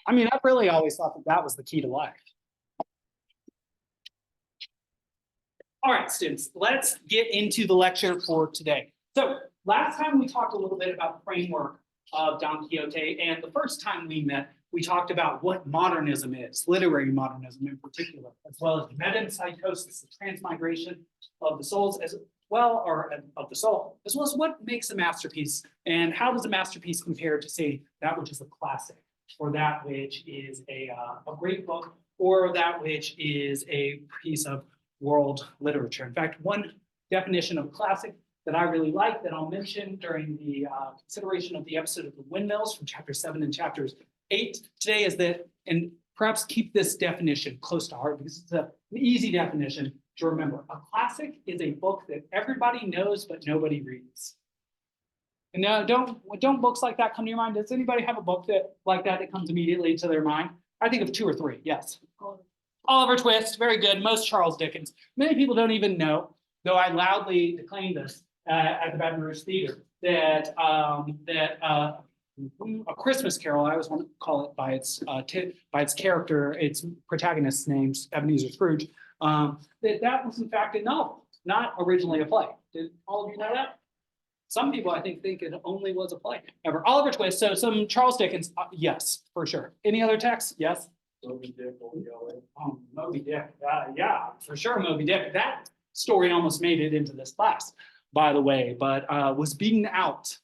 I mean, I've really always thought that that was the key to life. All right, students, let's get into the lecture for today. So last time we talked a little bit about the framework of Don Quixote, and the first time we met, we talked about what modernism is, literary modernism in particular, as well as metempsychosis, the transmigration of the souls, as well, or of the soul, as well as what makes a masterpiece, and how does a masterpiece compare to, say, that which is a classic, or that which is a great book, or that which is a piece of world literature. In fact, one definition of classic that I really like that I'll mention during the consideration of the episode of the windmills from chapter 7 and chapters 8 today is that, and perhaps keep this definition close to heart because it's an easy definition to remember. A classic is a book that everybody knows but nobody reads. And now, don't books like that come to your mind? Does anybody have a book like that comes immediately to their mind? I think of 2 or 3, yes. Oliver Twist, very good. Most Charles Dickens. Many people don't even know, though I loudly declaimed this at the Baton Rouge Theater, that A Christmas Carol, I always want to call it by its character, its protagonist's name, Ebenezer Scrooge, that was in fact a novel, not originally a play. Did all of you know that? Some people, I think it only was a play. Ever. Oliver Twist, so some Charles Dickens, yes, for sure. Any other texts? Yes? Moby Dick, Moby Dick, yeah, for sure, Moby Dick. That story almost made it into this class, by the way, but was beaten out,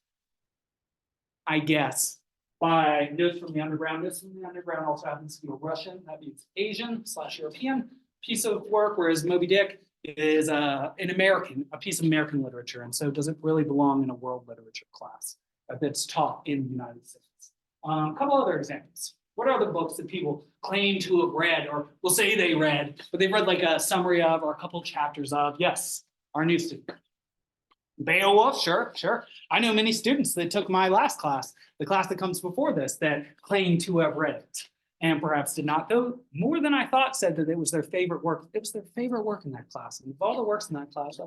I guess, by Notes from the Underground. Notes from the Underground also happens to be a Russian, that means Asian/European piece of work, whereas Moby Dick is a piece of American literature, and so doesn't really belong in a world literature class that's taught in the United States. A couple other examples. What are the books that people claim to have read or will say they read, but they've read like a summary of or a couple chapters of? Yes, our new student. Beowulf, sure. I know many students that took my last class, the class that comes before this, that claim to have read it and perhaps did not, though more than I thought said that it was their favorite work. It was their favorite work in that class. And of all the works in that class,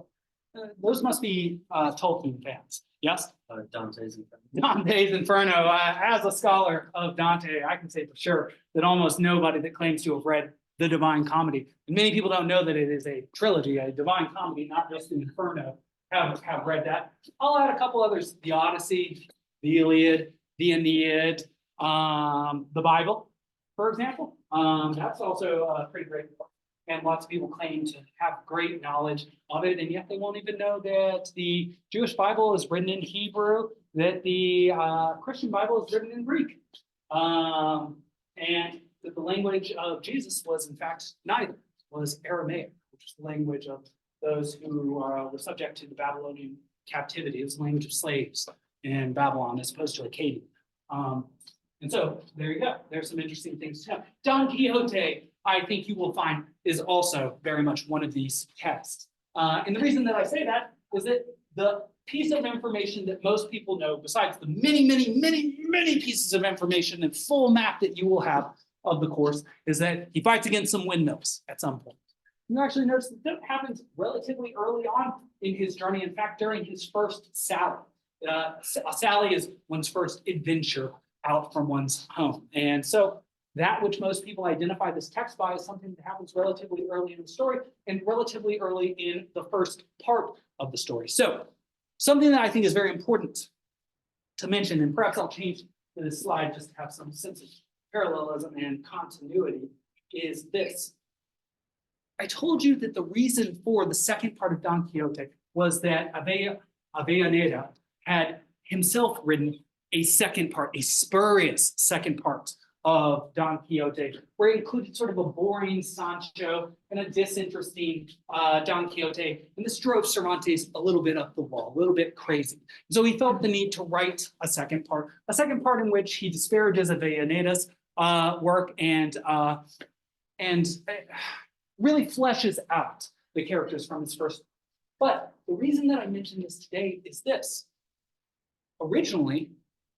those must be Tolkien fans. Yes? Dante's Inferno. Dante's Inferno. As a scholar of Dante, I can say for sure that almost nobody that claims to have read the Divine Comedy, and many people don't know that it is a trilogy, a Divine Comedy, not just the Inferno, have read that. I'll add a couple others: the Odyssey, the Iliad, the Aeneid, the Bible, for example. That's also a pretty great book. And lots of people claim to have great knowledge of it, and yet they won't even know that the Jewish Bible is written in Hebrew, that the Christian Bible is written in Greek, and that the language of Jesus was, in fact, neither, was Aramaic, which is the language of those who were subject to the Babylonian captivity. It was the language of slaves in Babylon as opposed to Akkadian. And so there you go. There's some interesting things to have. Don Quixote, I think you will find, is also very much one of these texts. And the reason that I say that is that the piece of information that most people know, besides the many pieces of information and full map that you will have of the course, is that he fights against some windmills at some point. You actually notice that that happens relatively early on in his journey. In fact, during his first sally. A sally is one's first adventure out from one's home. And so that which most people identify this text by is something that happens relatively early in the story and relatively early in the first part of the story. So something that I think is very important to mention, and perhaps I'll change this slide just to have some sense of parallelism and continuity, is this. I told you that the reason for the second part of Don Quixote was that Avellaneda had himself written a second part, a spurious second part of Don Quixote, where it included sort of a boring Sancho and a disinteresting Don Quixote. And this drove Cervantes a little bit up the wall, a little bit crazy. So he felt the need to write a second part in which he disparages Avellaneda's work and really fleshes out the characters from his first. But the reason that I mention this today is this. Originally,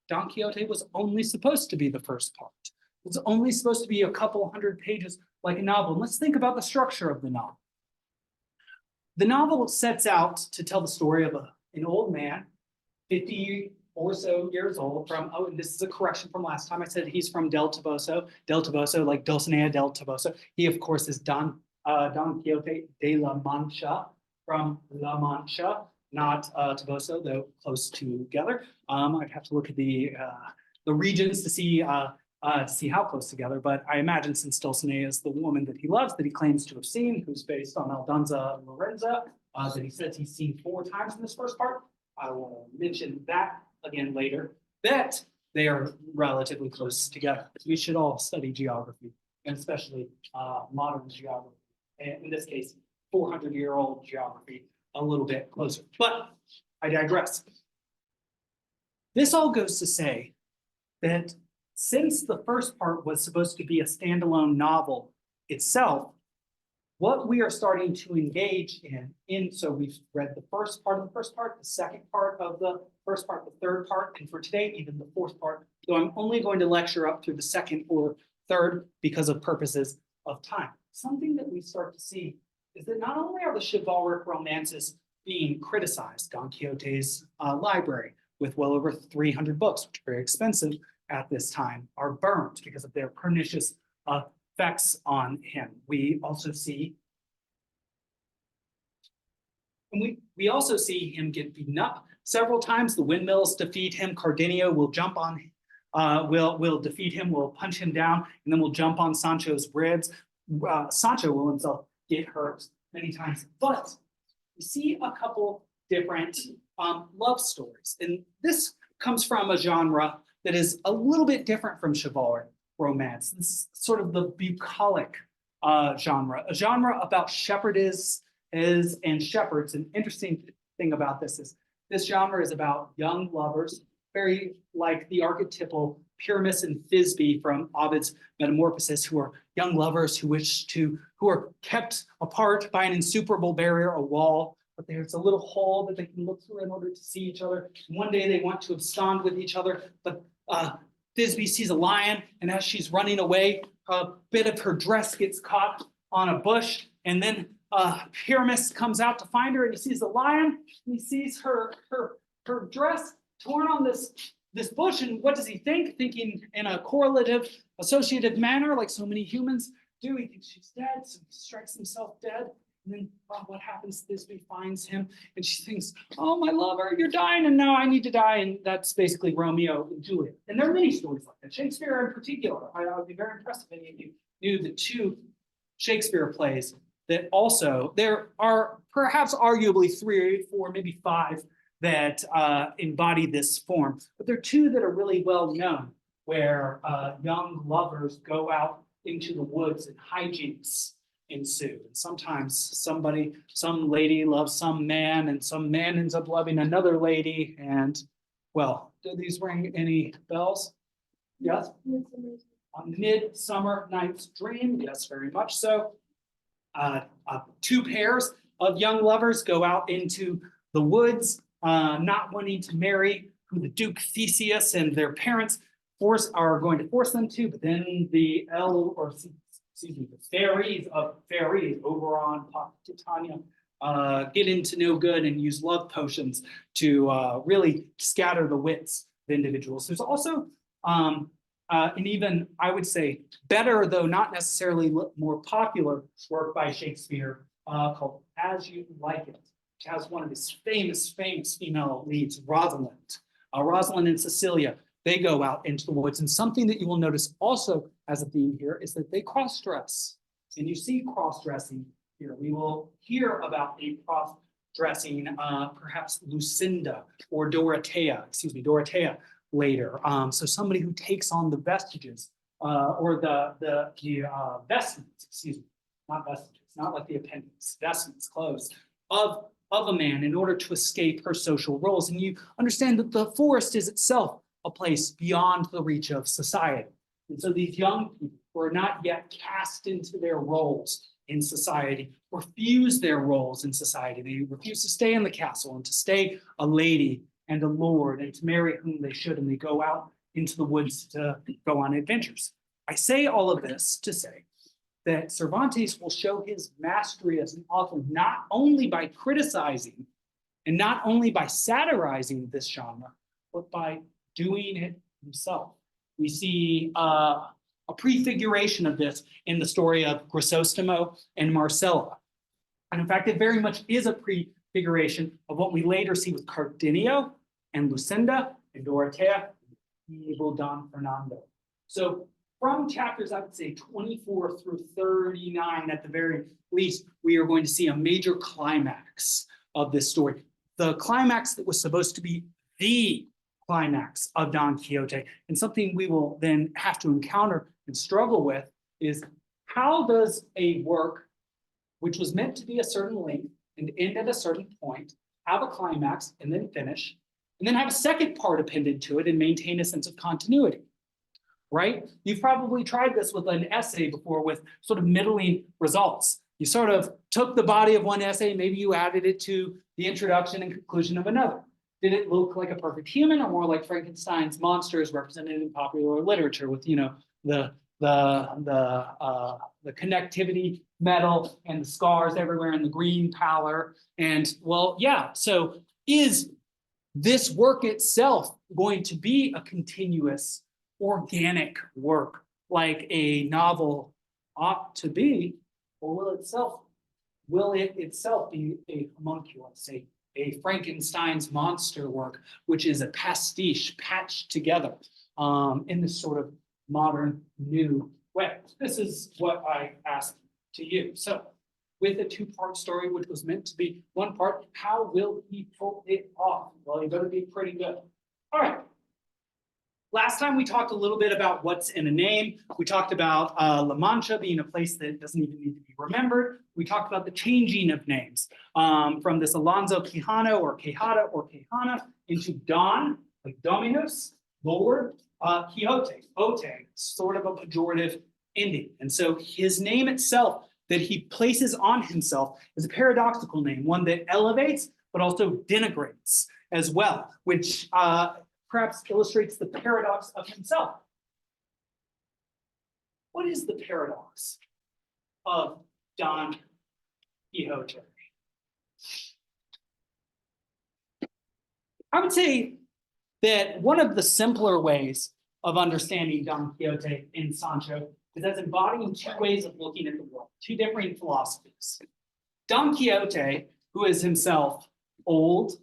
Don Quixote was only supposed to be the first part. It was only supposed to be a couple hundred pages like a novel. And let's think about the structure of the novel. The novel sets out to tell the story of an old man, 50 or so years old from, oh, and this is a correction from last time. I said he's from Del Toboso, like Dulcinea del Toboso. He, of course, is Don Quixote de la Mancha from La Mancha, not Toboso, though close together. I'd have to look at the regions to see how close together, but I imagine since Dulcinea is the woman that he loves, that he claims to have seen, who's based on Aldonza Lorenza, that he says he's seen 4 times in this first part. I will mention that again later, that they are relatively close together. We should all study geography, and especially modern geography. And in this case, 400-year-old geography, a little bit closer. But I digress. This all goes to say that since the first part was supposed to be a standalone novel itself, what we are starting to engage in, so we've read the first part of the first part, the second part of the first part, the third part, and for today, even the fourth part, though I'm only going to lecture up through the second or third because of purposes of time. Something that we start to see is that not only are the chivalric romances being criticized, Don Quixote's library with well over 300 books, which are very expensive at this time, are burned because of their pernicious effects on him. We also see, and we also see him get beaten up several times. The windmills defeat him. Cardenio will jump on, will defeat him, will punch him down, and then will jump on Sancho's ribs. Sancho will himself get hurt many times, but we see a couple different love stories, and this comes from a genre that is a little bit different from chivalric romance. This is sort of the bucolic genre, a genre about shepherdesses and shepherds. An interesting thing about this is this genre is about young lovers, very like the archetypal Pyramus and Thisbe from Ovid's Metamorphosis, who are young lovers who are kept apart by an insuperable barrier, a wall, but there's a little hole that they can look through in order to see each other. One day they want to abscond with each other, but Thisbe sees a lion, and as she's running away, a bit of her dress gets caught on a bush, and then Pyramus comes out to find her, and he sees the lion, and he sees her dress torn on this bush, and what does he think? Thinking in a correlative, associative manner, like so many humans do. He thinks she's dead, so he strikes himself dead. And then what happens? Thisbe finds him, and she thinks, "Oh, my lover, you're dying, and now I need to die." And that's basically Romeo and Juliet. And there are many stories like that. Shakespeare, in particular, I would be very impressed if any of you knew the 2 Shakespeare plays that also there are perhaps arguably 3, 4, maybe 5 that embody this form, but there are 2 that are really well known, where young lovers go out into the woods and hijinks ensue. And sometimes some lady loves some man, and some man ends up loving another lady. And well, do these ring any bells? Yes? A Midsummer Night's Dream, yes, very much so. 2 pairs of young lovers go out into the woods, not wanting to marry who the Duke Theseus and their parents are going to force them to, but then the fairies of fairies over on Titania get into no good and use love potions to really scatter the wits of individuals. There's also an even, I would say, better, though not necessarily more popular work by Shakespeare called As You Like It, which has one of his famous female leads, Rosalind. Rosalind and Cecilia, they go out into the woods. And something that you will notice also as a theme here is that they cross-dress. And you see cross-dressing here. We will hear about a cross-dressing, perhaps Lucinda or Dorothea later. So somebody who takes on the vestiges or the vestments, not vestiges, not like the appendix, vestments, clothes of a man in order to escape her social roles. And you understand that the forest is itself a place beyond the reach of society. And so these young people who are not yet cast into their roles in society refuse their roles in society. They refuse to stay in the castle and to stay a lady and a lord and to marry whom they should, and they go out into the woods to go on adventures. I say all of this to say that Cervantes will show his mastery as an author not only by criticizing and not only by satirizing this genre, but by doing it himself. We see a prefiguration of this in the story of Grisostomo and Marcella. And in fact, it very much is a prefiguration of what we later see with Cardenio and Lucinda and Dorotea, and evil Don Fernando. So from chapters, I would say 24 through 39 at the very least, we are going to see a major climax of this story. The climax that was supposed to be the climax of Don Quixote, and something we will then have to encounter and struggle with is, how does a work which was meant to be a certain length and end at a certain point have a climax and then finish, and then have a second part appended to it and maintain a sense of continuity, right? You've probably tried this with an essay before with sort of middling results. You sort of took the body of one essay, maybe you added it to the introduction and conclusion of another. Did it look like a perfect human, or more like Frankenstein's monsters represented in popular literature with, you know, the connectivity metal and the scars everywhere and the green pallor? And well, yeah, so is this work itself going to be a continuous organic work like a novel ought to be, or will it itself be a homunculus, a Frankenstein's monster work, which is a pastiche patched together in this sort of modern new way? This is what I ask to you. So with a two-part story, which was meant to be one part, how will he pull it off? Well, he better be pretty good. All right. Last time we talked a little bit about what's in a name. We talked about La Mancha being a place that doesn't even need to be remembered. We talked about the changing of names from this Alonso Quijano or Quijada or Quijana into Don, like Dominus, Lord, Quixote, Ote, sort of a pejorative ending. And so his name itself that he places on himself is a paradoxical name, one that elevates but also denigrates as well, which perhaps illustrates the paradox of himself. What is the paradox of Don Quixote? I would say that one of the simpler ways of understanding Don Quixote in Sancho is as embodying two ways of looking at the world, two different philosophies. Don Quixote, who is himself old,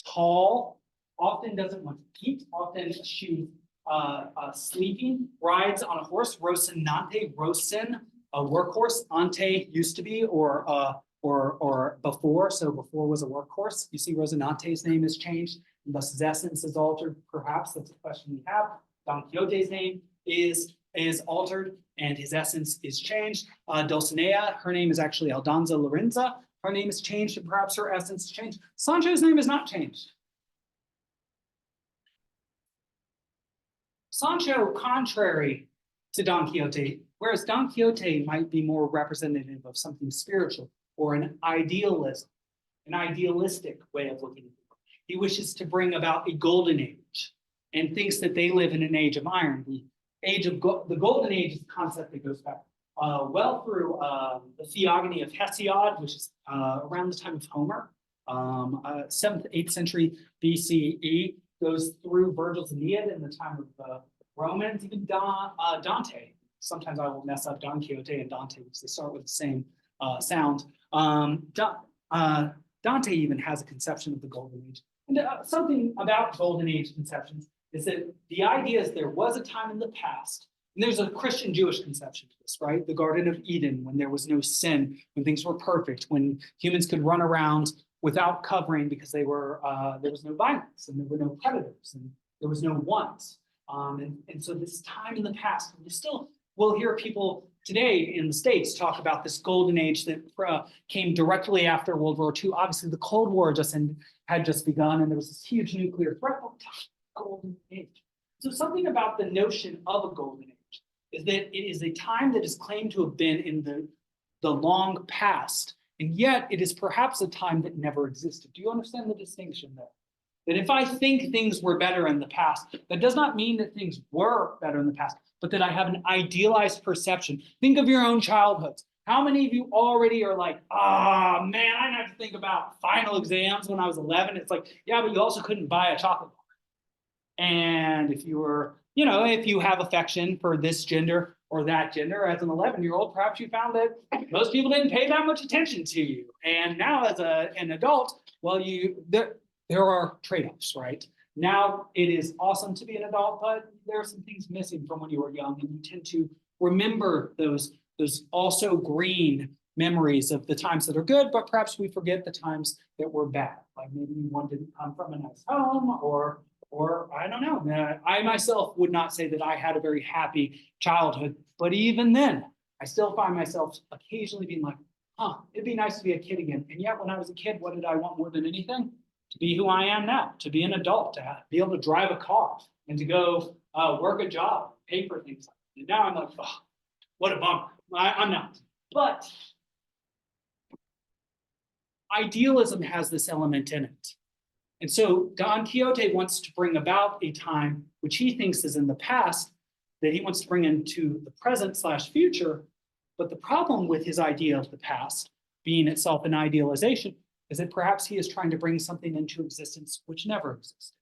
tall, often doesn't want to eat, often eschews sleeping, rides on a horse, Rocinante, Rocin, a workhorse, ante used to be, or before, so before was a workhorse. You see Rocinante's name is changed, and thus his essence is altered, perhaps, that's a question we have. Don Quixote's name is altered, and his essence is changed. Dulcinea, her name is actually Aldonza Lorenza, her name is changed, and perhaps her essence changed. Sancho's name is not changed. Sancho, contrary to Don Quixote, whereas Don Quixote might be more representative of something spiritual or an idealism, an idealistic way of looking at the world. He wishes to bring about a golden age and thinks that they live in an age of iron. The age of the golden age is a concept that goes back well through the theogony of Hesiod, which is around the time of Homer, 7th, 8th century BCE. Goes through Virgil's Aeneid in the time of the Romans, even Dante. Sometimes I will mess up Don Quixote and Dante because they start with the same sound. Dante even has a conception of the Golden Age. And something about Golden Age conceptions is that the idea is there was a time in the past, and there's a Christian-Jewish conception to this, right? The Garden of Eden, when there was no sin, when things were perfect, when humans could run around without covering because there was no violence and there were no predators and there was no want. And so this time in the past, we still will hear people today in the States talk about this golden age that came directly after World War II. Obviously, the Cold War had just begun, and there was this huge nuclear threat. Golden age. So something about the notion of a golden age is that it is a time that is claimed to have been in the long past, and yet it is perhaps a time that never existed. Do you understand the distinction there? That if I think things were better in the past, that does not mean that things were better in the past, but that I have an idealized perception. Think of your own childhoods. How many of you already are like, ah, man, I didn't have to think about final exams when I was 11. It's like, yeah, but you also couldn't buy a chocolate bar. And if you were, you know, if you have affection for this gender or that gender as an 11-year-old, perhaps you found that most people didn't pay that much attention to you. And now as an adult, well, there are trade-offs, right? Now it is awesome to be an adult, but there are some things missing from when you were young, and you tend to remember those also green memories of the times that are good, but perhaps we forget the times that were bad. Like maybe one didn't come from a nice home, or I don't know. I myself would not say that I had a very happy childhood, but even then, I still find myself occasionally being like, it'd be nice to be a kid again. And yet when I was a kid, what did I want more than anything? To be who I am now, to be an adult, to be able to drive a car and to go work a job, pay for things like that. And now I'm like, what a bummer. I'm not. But idealism has this element in it. And so Don Quixote wants to bring about a time which he thinks is in the past that he wants to bring into the present/future. But the problem with his idea of the past being itself an idealization is that perhaps he is trying to bring something into existence which never existed.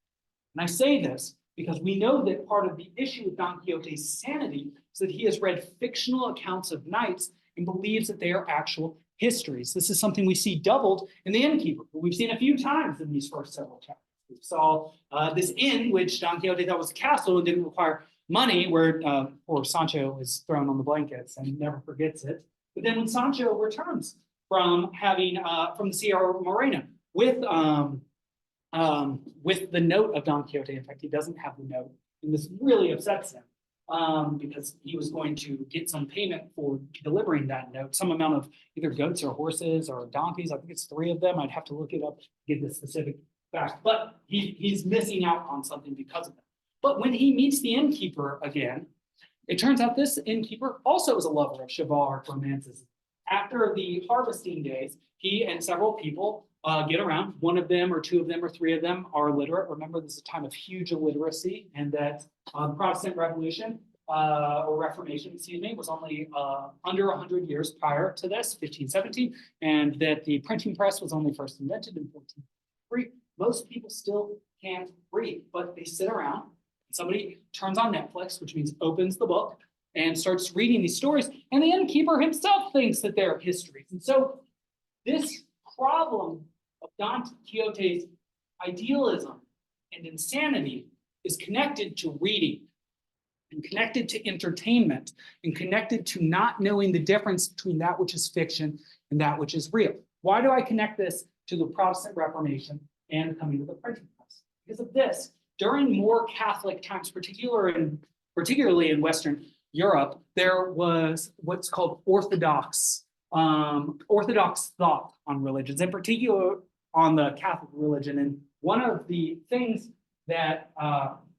And I say this because we know that part of the issue with Don Quixote's sanity is that he has read fictional accounts of knights and believes that they are actual histories. This is something we see doubled in the Innkeeper, who we've seen a few times in these first several chapters. We saw this inn, which Don Quixote thought was a castle and didn't require money, where poor Sancho is thrown on the blankets and never forgets it. But then when Sancho returns from having from the Sierra Morena with the note of Don Quixote, in fact, he doesn't have the note, and this really upsets him. Because he was going to get some payment for delivering that note, some amount of either goats or horses or donkeys. I think it's 3 of them. I'd have to look it up to get the specific fact, but he's missing out on something because of that. But when he meets the innkeeper again, it turns out this innkeeper also is a lover of chivalric romances. After the harvesting days, he and several people get around. 1 of them or 2 of them or 3 of them are illiterate. Remember, this is a time of huge illiteracy, and that the Protestant Revolution or Reformation, excuse me, was only under 100 years prior to this, 1517, and that the printing press was only first invented in 1403. Most people still can't read, but they sit around. Somebody turns on Netflix, which means opens the book and starts reading these stories, and the innkeeper himself thinks that they're histories. And so this problem of Don Quixote's idealism and insanity is connected to reading and connected to entertainment and connected to not knowing the difference between that which is fiction and that which is real. Why do I connect this to the Protestant Reformation and coming to the printing press? Because of this, during more Catholic times, particularly in Western Europe, there was what's called orthodox thought on religions, in particular on the Catholic religion. And one of the things that,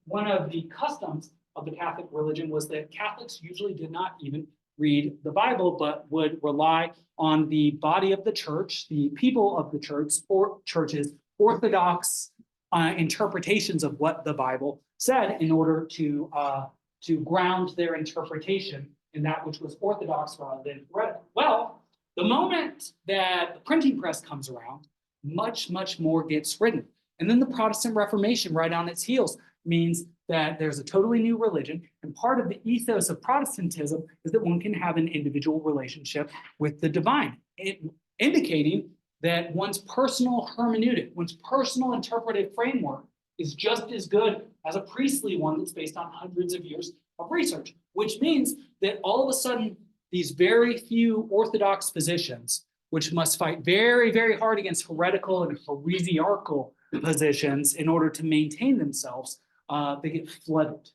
one of the customs of the Catholic religion was that Catholics usually did not even read the Bible, but would rely on the body of the church, the people of the church, or churches, orthodox interpretations of what the Bible said in order to ground their interpretation in that which was orthodox rather than heretical. Well, the moment that the printing press comes around, much, much more gets written. And then the Protestant Reformation right on its heels means that there's a totally new religion. And part of the ethos of Protestantism is that one can have an individual relationship with the divine, indicating that one's personal hermeneutic, one's personal interpretive framework is just as good as a priestly one that's based on hundreds of years of research, which means that all of a sudden, these very few Orthodox positions, which must fight very, very hard against heretical and heresiarchal positions in order to maintain themselves, they get flooded.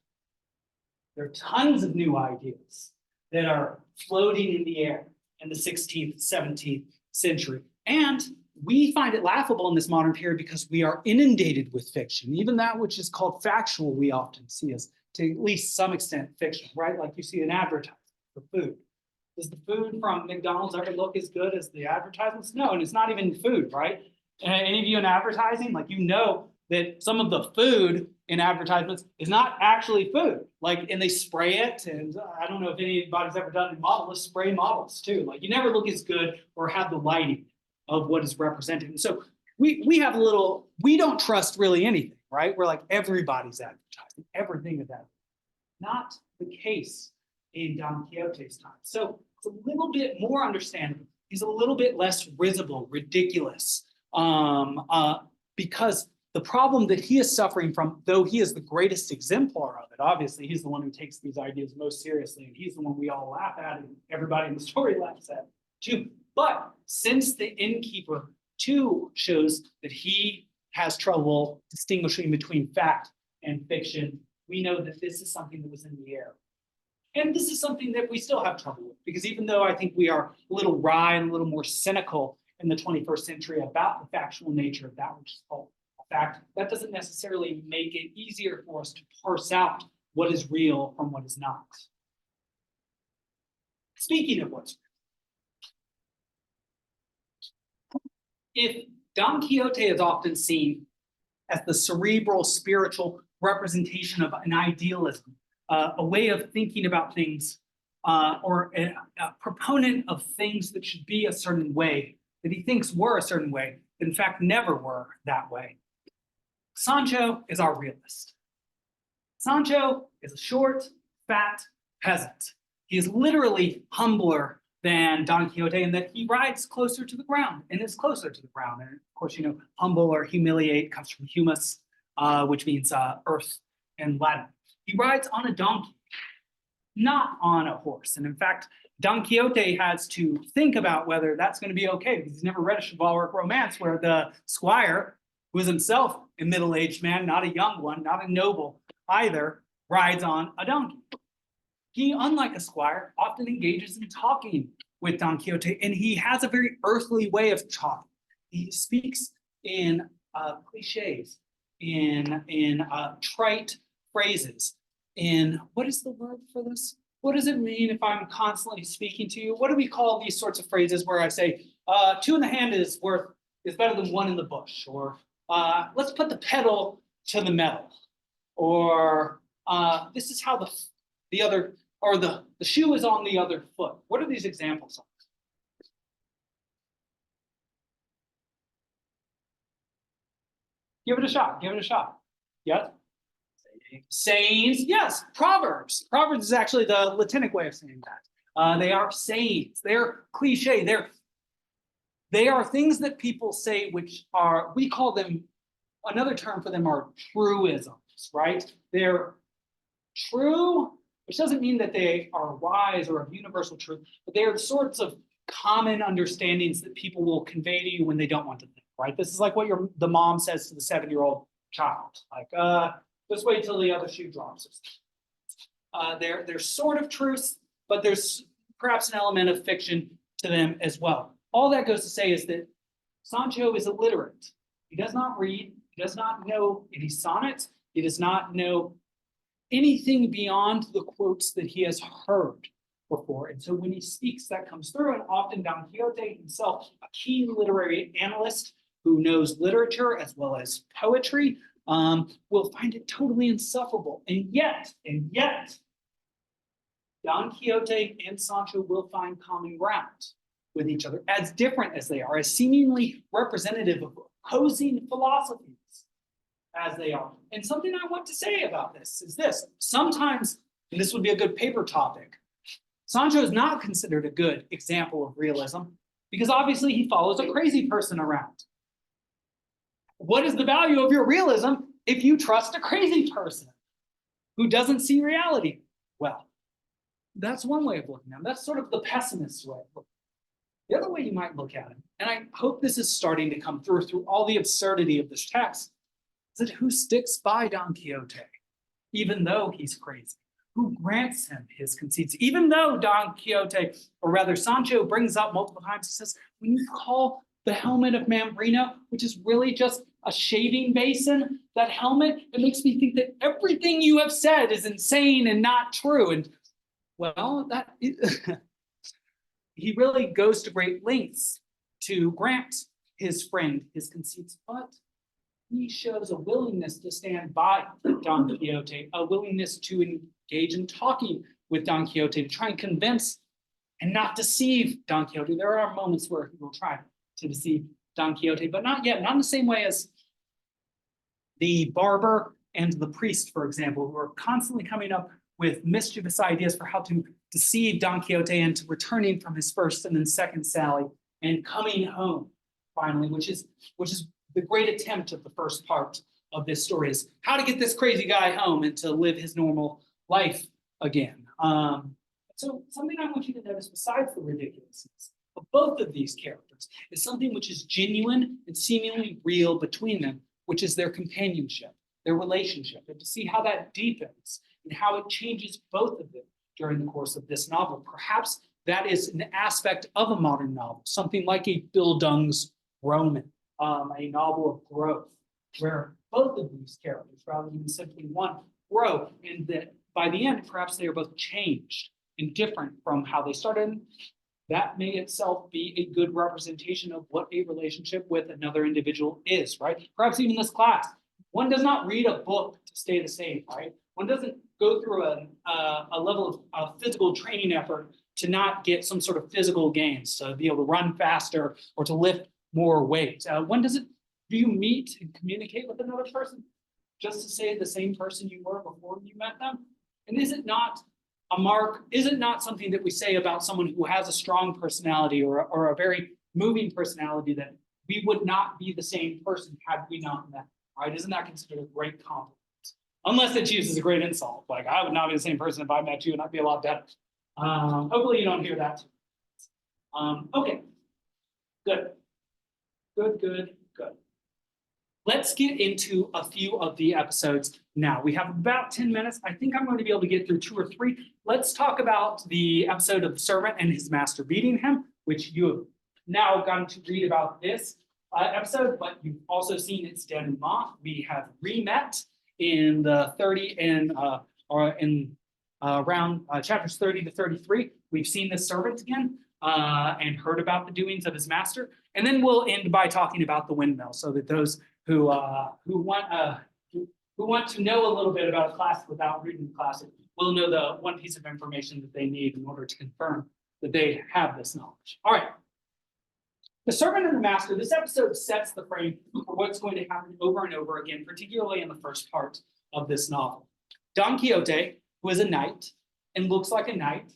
There are tons of new ideas that are floating in the air in the 16th, 17th century. And we find it laughable in this modern period because we are inundated with fiction. Even that which is called factual, we often see as, to at least some extent, fictional, right? Like you see an advertisement for food. Does the food from McDonald's ever look as good as the advertisements? No, and it's not even food, right? Any of you in advertising, like you know that some of the food in advertisements is not actually food. Like, and they spray it, and I don't know if anybody's ever done it in models, spray models too. Like you never look as good or have the lighting of what is represented. And so we have a little, we don't trust really anything. right? We're like, everybody's advertising, everything is that. Not the case in Don Quixote's time. So it's a little bit more understandable. He's a little bit less risible, ridiculous, because the problem that he is suffering from, though he is the greatest exemplar of it, obviously he's the one who takes these ideas most seriously, and he's the one we all laugh at, and everybody in the story laughs at too. But since the innkeeper too shows that he has trouble distinguishing between fact and fiction, we know that this is something that was in the air. And this is something that we still have trouble with, because even though I think we are a little wry and a little more cynical in the 21st century about the factual nature of that which is called a fact, that doesn't necessarily make it easier for us to parse out what is real from what is not. Speaking of what's real, if Don Quixote is often seen as the cerebral, spiritual representation of an idealism, a way of thinking about things, or a proponent of things that should be a certain way, that he thinks were a certain way, that in fact never were that way. Sancho is our realist. Sancho is a short, fat peasant. He is literally humbler than Don Quixote in that he rides closer to the ground and is closer to the ground. And of course, you know, humble or humiliate comes from humus, which means earth in Latin. He rides on a donkey, not on a horse. And in fact, Don Quixote has to think about whether that's going to be okay, because he's never read a chivalric romance where the squire, who is himself a middle-aged man, not a young one, not a noble either, rides on a donkey. He, unlike a squire, often engages in talking with Don Quixote, and he has a very earthly way of talking. He speaks in cliches, in trite phrases, in, what is the word for this? What does it mean if I'm constantly speaking to you? What do we call these sorts of phrases where I say, 2 in the hand is better than 1 in the bush, or let's put the pedal to the metal, or this is how the other, or the shoe is on the other foot. What are these examples of? Give it a shot, give it a shot. Yes? Sayings, yes. Proverbs. Proverbs is actually the Latinic way of saying that. They are sayings. They're cliche. They are things that people say which are, we call them, another term for them are truisms, right? They're true, which doesn't mean that they are wise or of universal truth, but they are the sorts of common understandings that people will convey to you when they don't want to think, right? This is like what the mom says to the 7-year-old child, like, just wait till the other shoe drops. They're sort of truths, but there's perhaps an element of fiction to them as well. All that goes to say is that Sancho is illiterate. He does not read. He does not know any sonnets. He does not know anything beyond the quotes that he has heard before. And so when he speaks, that comes through. And often Don Quixote himself, a keen literary analyst who knows literature as well as poetry, will find it totally insufferable. And yet, Don Quixote and Sancho will find common ground with each other, as different as they are, as seemingly representative of opposing philosophies as they are. And something I want to say about this is this: sometimes, and this would be a good paper topic, Sancho is not considered a good example of realism because obviously he follows a crazy person around. What is the value of your realism if you trust a crazy person who doesn't see reality? Well, that's one way of looking at him. That's sort of the pessimist's way of looking. The other way you might look at him, and I hope this is starting to come through all the absurdity of this text, is that who sticks by Don Quixote, even though he's crazy? Who grants him his conceits? Even though Don Quixote, or rather Sancho, brings up multiple times, he says, when you call the helmet of Mambrino, which is really just a shaving basin, that helmet, it makes me think that everything you have said is insane and not true. And well, he really goes to great lengths to grant his friend his conceits, but he shows a willingness to stand by Don Quixote, a willingness to engage in talking with Don Quixote, to try and convince and not deceive Don Quixote. There are moments where he will try to deceive Don Quixote, but not yet, not in the same way as the barber and the priest, for example, who are constantly coming up with mischievous ideas for how to deceive Don Quixote into returning from his first and then second sally and coming home finally, which is the great attempt of the first part of this story, is how to get this crazy guy home and to live his normal life again. So something I want you to notice besides the ridiculousness of both of these characters is something which is genuine and seemingly real between them, which is their companionship, their relationship, and to see how that deepens and how it changes both of them during the course of this novel. Perhaps that is an aspect of a modern novel, something like a Bill Dung's Roman, a novel of growth, where both of these characters, rather than simply one, grow, and that by the end, perhaps they are both changed and different from how they started. That may itself be a good representation of what a relationship with another individual is, right? Perhaps even this class. One does not read a book to stay the same, right? One doesn't go through a level of physical training effort to not get some sort of physical gains, to be able to run faster or to lift more weight. Do you meet and communicate with another person just to say the same person you were before you met them? And is it not a mark? Is it not something that we say about someone who has a strong personality or a very moving personality, that we would not be the same person had we not met, right? Isn't that considered a great compliment? Unless it's used as a great insult. Like, I would not be the same person if I met you, and I'd be a lot better. Hopefully you don't hear that too. Okay, good. Let's get into a few of the episodes now. We have about 10 minutes. I think I'm going to be able to get through 2 or 3. Let's talk about the episode of the servant and his master beating him, which you have now gotten to read about this episode, but you've also seen its denouement. We have re-met in the 30 and around chapters 30 to 33. We've seen the servant again and heard about the doings of his master. And then we'll end by talking about the windmill, so that those who want to know a little bit about a classic without reading the classic will know the one piece of information that they need in order to confirm that they have this knowledge. All right. The servant and the master, this episode sets the frame for what's going to happen over and over again, particularly in the first part of this novel. Don Quixote, who is a knight and looks like a knight,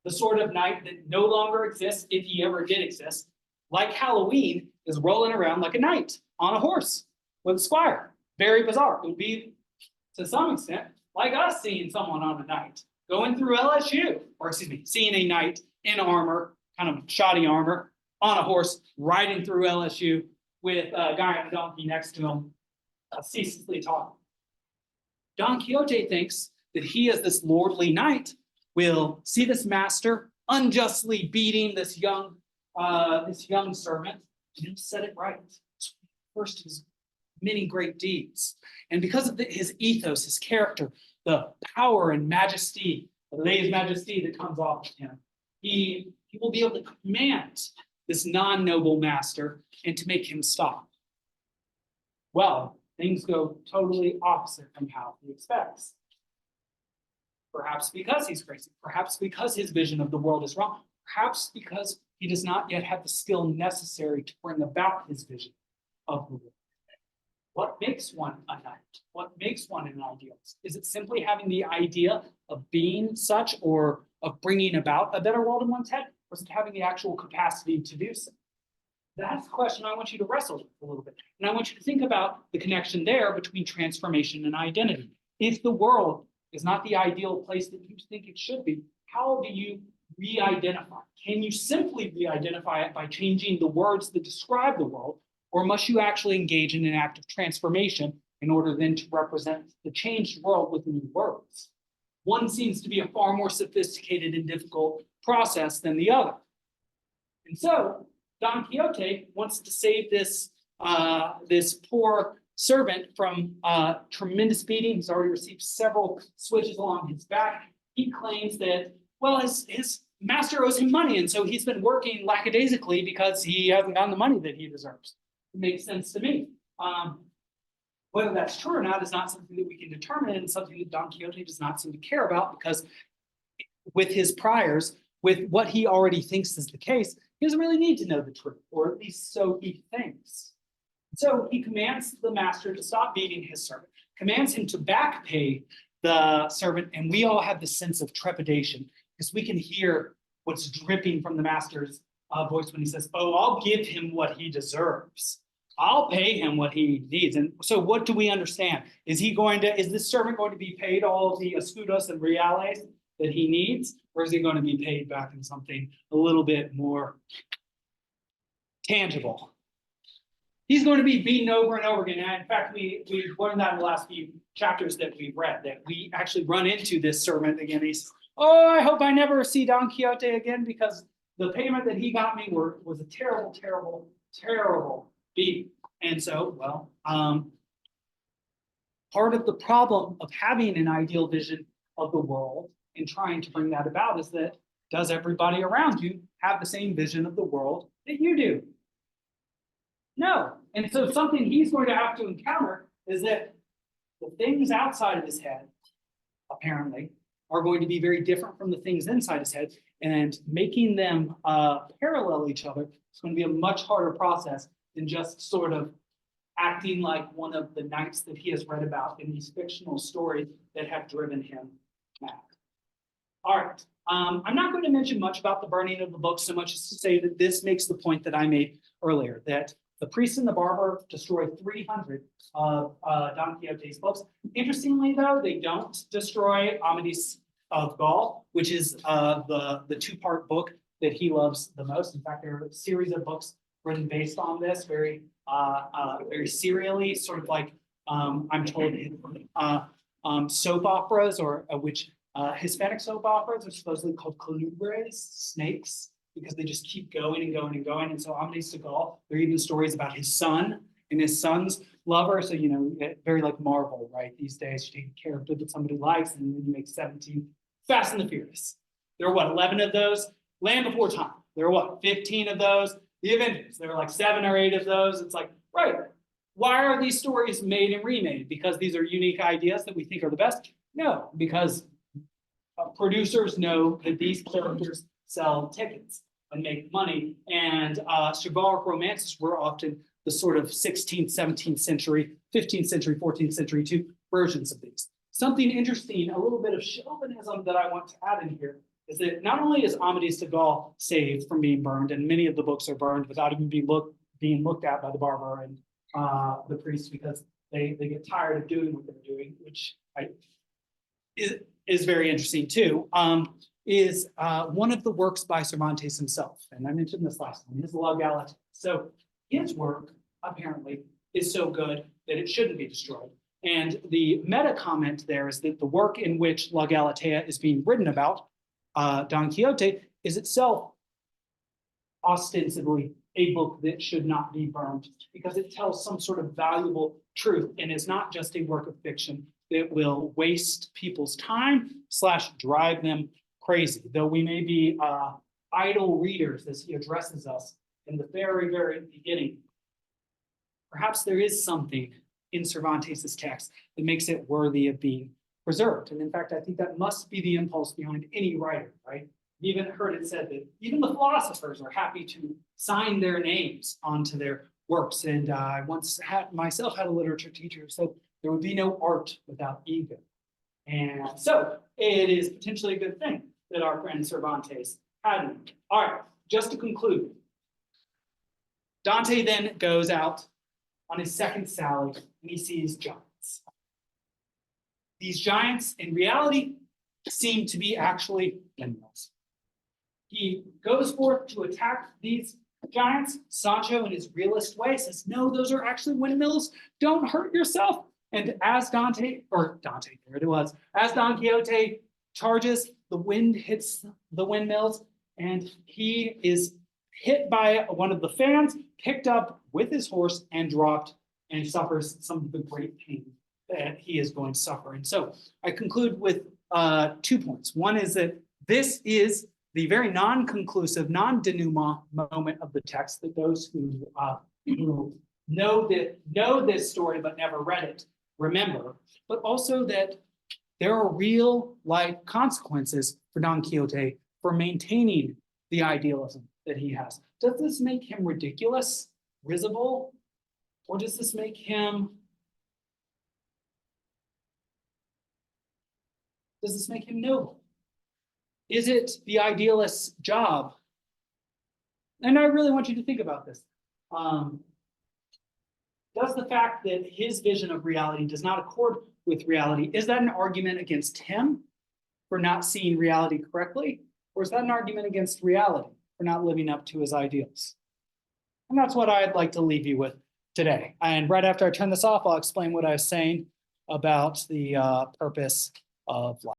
the sort of knight that no longer exists, if he ever did exist, like Halloween, is rolling around like a knight on a horse with a squire. Very bizarre. It would be, to some extent, like us seeing someone on a knight going through LSU, or excuse me, seeing a knight in armor, kind of shoddy armor, on a horse, riding through LSU with a guy on a donkey next to him, ceaselessly talking. Don Quixote thinks that he, as this lordly knight, will see this master unjustly beating this young servant, and he'll set it right. First of his many great deeds. And because of his ethos, his character, the power and majesty, the lèse majesté that comes off of him, he will be able to command this non-noble master and to make him stop. Well, things go totally opposite from how he expects. Perhaps because he's crazy, perhaps because his vision of the world is wrong, perhaps because he does not yet have the skill necessary to bring about his vision of the world. What makes one a knight? What makes one an idealist? Is it simply having the idea of being such, or of bringing about a better world in one's head? Or is it having the actual capacity to do so? That's the question I want you to wrestle with a little bit. And I want you to think about the connection there between transformation and identity. If the world is not the ideal place that you think it should be, how do you re-identify? Can you simply re-identify it by changing the words that describe the world? Or must you actually engage in an act of transformation in order then to represent the changed world with new words? One seems to be a far more sophisticated and difficult process than the other. And so Don Quixote wants to save this poor servant from tremendous beating. He's already received several switches along his back. He claims that, well, his master owes him money, and so he's been working lackadaisically because he hasn't gotten the money that he deserves. It makes sense to me. Whether that's true or not is not something that we can determine, and something that Don Quixote does not seem to care about, because with his priors, with what he already thinks is the case, he doesn't really need to know the truth, or at least so he thinks. So he commands the master to stop beating his servant, commands him to back pay the servant, and we all have this sense of trepidation because we can hear what's dripping from the master's voice when he says, "Oh, I'll give him what he deserves. I'll pay him what he needs." And so, what do we understand? Is this servant going to be paid all of the escudos and reales that he needs, or is he going to be paid back in something a little bit more tangible? He's going to be beaten over and over again. And in fact, we learned that in the last few chapters that we've read, that we actually run into this servant again. He's, "Oh, I hope I never see Don Quixote again, because the payment that he got me was a terrible, terrible, terrible beating." And so, well, part of the problem of having an ideal vision of the world and trying to bring that about is that, does everybody around you have the same vision of the world that you do? No. And so something he's going to have to encounter is that the things outside of his head, apparently, are going to be very different from the things inside his head, and making them parallel each other is going to be a much harder process than just sort of acting like one of the knights that he has read about in these fictional stories that have driven him mad. All right. I'm not going to mention much about the burning of the book, so much as to say that this makes the point that I made earlier, that the priest and the barber destroyed 300 of Don Quixote's books. Interestingly, though, they don't destroy Amadis of Gaul, which is the two-part book that he loves the most. In fact, there are a series of books written based on this, very serially, sort of like I'm told soap operas, or which Hispanic soap operas are supposedly called colubres, snakes, because they just keep going and going and going. And so Amadis de Gaul, there are even stories about his son and his son's lover. So, very like Marvel, right? These days, you take a character that somebody likes, and then you make 17 Fast and the Furious. There are what, 11 of those? Land Before Time. There are what, 15 of those? The Avengers. There are like 7 or 8 of those. It's like, right, why are these stories made and remade? Because these are unique ideas that we think are the best? No, because producers know that these characters sell tickets and make money, and chivalric romances were often the sort of 16th, 17th century, 15th century, 14th century two versions of these. Something interesting, a little bit of chauvinism that I want to add in here, is that not only is Amadis de Gaul saved from being burned, and many of the books are burned without even being looked at by the barber and the priest, because they get tired of doing what they're doing, which is very interesting too, is one of the works by Cervantes himself. And I mentioned this last time, his La Galatea. So his work, apparently, is so good that it shouldn't be destroyed. And the meta comment there is that the work in which La Galatea is being written about, Don Quixote, is itself ostensibly a book that should not be burned, because it tells some sort of valuable truth and is not just a work of fiction that will waste people's time / drive them crazy. Though we may be idle readers as he addresses us in the very, very beginning, perhaps there is something in Cervantes' text that makes it worthy of being preserved. And in fact, I think that must be the impulse behind any writer, right? You've even heard it said that even the philosophers are happy to sign their names onto their works. And I once myself had a literature teacher who said there would be no art without ego. And so it is potentially a good thing that our friend Cervantes had him. All right, just to conclude, Dante then goes out on his second sally and he sees giants. These giants, in reality, seem to be actually windmills. He goes forth to attack these giants. Sancho, in his realist way, says, "No, those are actually windmills. Don't hurt yourself." And as as Don Quixote charges, the wind hits the windmills, and he is hit by one of the fans, picked up with his horse, and dropped, and suffers some of the great pain that he is going to suffer. And so I conclude with 2 points. One is that this is the very non-conclusive, non-denouement moment of the text that those who know this story but never read it remember, but also that there are real life consequences for Don Quixote for maintaining the idealism that he has. Does this make him ridiculous, risible? Or does this make him? Does this make him noble? Is it the idealist's job? And I really want you to think about this. Does the fact that his vision of reality does not accord with reality, is that an argument against him for not seeing reality correctly? Or is that an argument against reality for not living up to his ideals? And that's what I'd like to leave you with today. And right after I turn this off, I'll explain what I was saying about the purpose of life.